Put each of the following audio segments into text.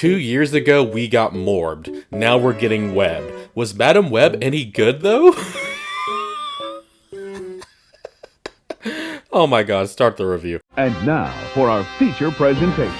2 years ago, we got Morbed. Now we're getting Web. Was Madam Web any good, though? Oh my god, start the review. And now for our feature presentation.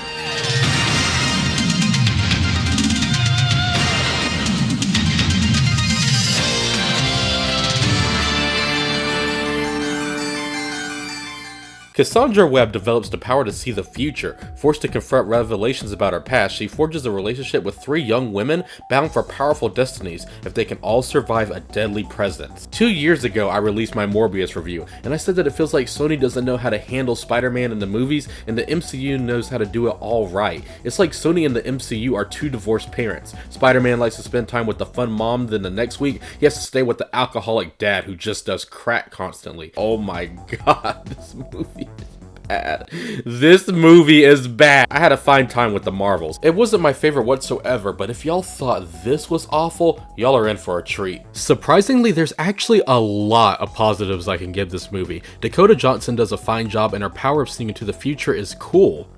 Cassandra Webb develops the power to see the future. Forced to confront revelations about her past, she forges a relationship with 3 young women bound for powerful destinies if they can all survive a deadly presence. 2 years ago, I released my Morbius review, and I said that it feels like Sony doesn't know how to handle Spider-Man in the movies, and the MCU knows how to do it all right. It's like Sony and the MCU are 2 divorced parents. Spider-Man likes to spend time with the fun mom, then the next week, he has to stay with the alcoholic dad who just does crack constantly. Oh my god, this movie is bad. This movie is bad. I had to find time with the Marvels. It wasn't my favorite whatsoever, but if y'all thought this was awful, y'all are in for a treat. Surprisingly, there's actually a lot of positives I can give this movie. Dakota Johnson does a fine job, and her power of seeing into the future is cool.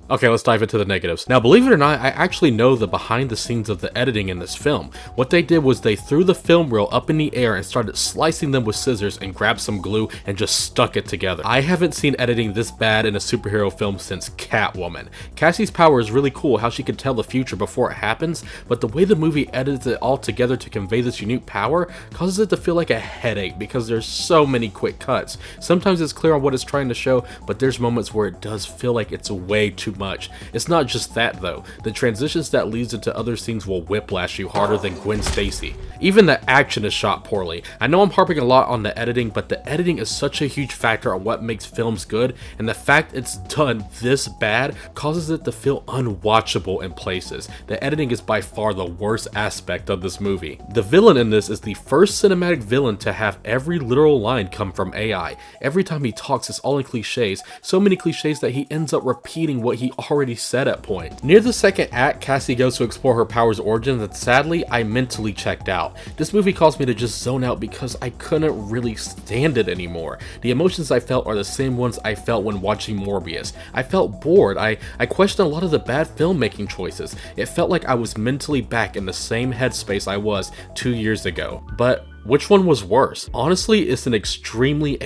Okay, let's dive into the negatives. Now, believe it or not, I actually know the behind the scenes of the editing in this film. What they did was they threw the film reel up in the air and started slicing them with scissors and grabbed some glue and just stuck it together. I haven't seen editing this bad in a superhero film since Catwoman. Cassie's power is really cool, how she can tell the future before it happens, but the way the movie edits it all together to convey this unique power causes it to feel like a headache because there's so many quick cuts. Sometimes it's clear on what it's trying to show, but there's moments where it does feel like it's way too much. It's not just that though, the transitions that leads into other scenes will whiplash you harder than Gwen Stacy. Even the action is shot poorly. I know I'm harping a lot on the editing, but the editing is such a huge factor on what makes films good, and the fact it's done this bad causes it to feel unwatchable in places. The editing is by far the worst aspect of this movie. The villain in this is the first cinematic villain to have every literal line come from AI. Every time he talks, it's all in cliches, so many cliches that he ends up repeating what he already said at points. Near the second act, Cassie goes to explore her power's origins, and sadly, I mentally checked out. This movie caused me to just zone out because I couldn't really stand it anymore. The emotions I felt are the same ones I felt when watching Morbius. I felt bored. I questioned a lot of the bad filmmaking choices. It felt like I was mentally back in the same headspace I was 2 years ago. But which one was worse? Honestly, it's an extremely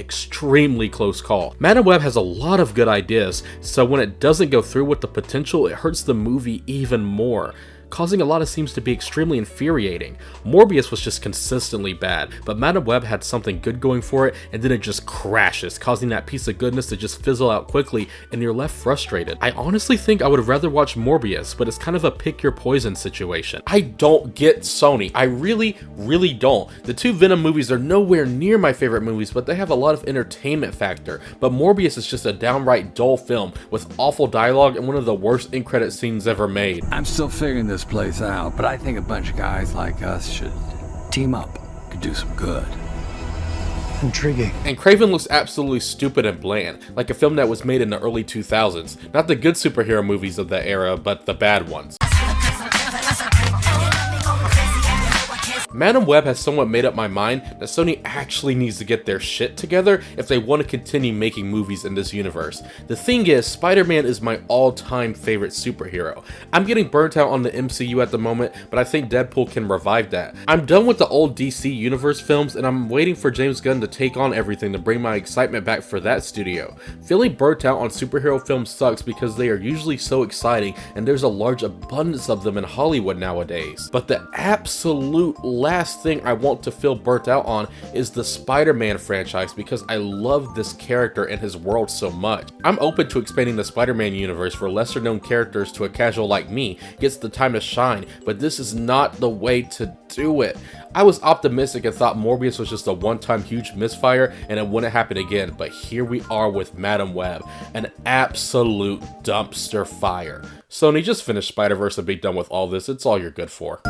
close call. Madam Web has a lot of good ideas, so when it doesn't go through with the potential, it hurts the movie even more, causing a lot of scenes to be extremely infuriating. Morbius was just consistently bad, but Madam Web had something good going for it, and then it just crashes, causing that piece of goodness to just fizzle out quickly, and you're left frustrated. I honestly think I would have rather watched Morbius, but it's kind of a pick your poison situation. I don't get Sony. I really don't. The 2 Venom movies are nowhere near my favorite movies, but they have a lot of entertainment factor. But Morbius is just a downright dull film with awful dialogue and one of the worst end credit scenes ever made. I'm still figuring this place out, but I think a bunch of guys like us should team up. Could do some good. Intriguing. And Kraven looks absolutely stupid and bland, like a film that was made in the early 2000s. Not the good superhero movies of that era, but the bad ones. Madam Web has somewhat made up my mind that Sony actually needs to get their shit together if they want to continue making movies in this universe. The thing is, Spider-Man is my all-time favorite superhero. I'm getting burnt out on the MCU at the moment, but I think Deadpool can revive that. I'm done with the old DC Universe films, and I'm waiting for James Gunn to take on everything to bring my excitement back for that studio. Feeling burnt out on superhero films sucks because they are usually so exciting, and there's a large abundance of them in Hollywood nowadays. But the absolute last thing I want to feel burnt out on is the Spider-Man franchise because I love this character and his world so much. I'm open to expanding the Spider-Man universe for lesser known characters to a casual like me gets the time to shine, but this is not the way to do it. I was optimistic and thought Morbius was just a one-time huge misfire and it wouldn't happen again, but here we are with Madam Web, an absolute dumpster fire. Sony, just finish Spider-Verse and be done with all this. It's all you're good for.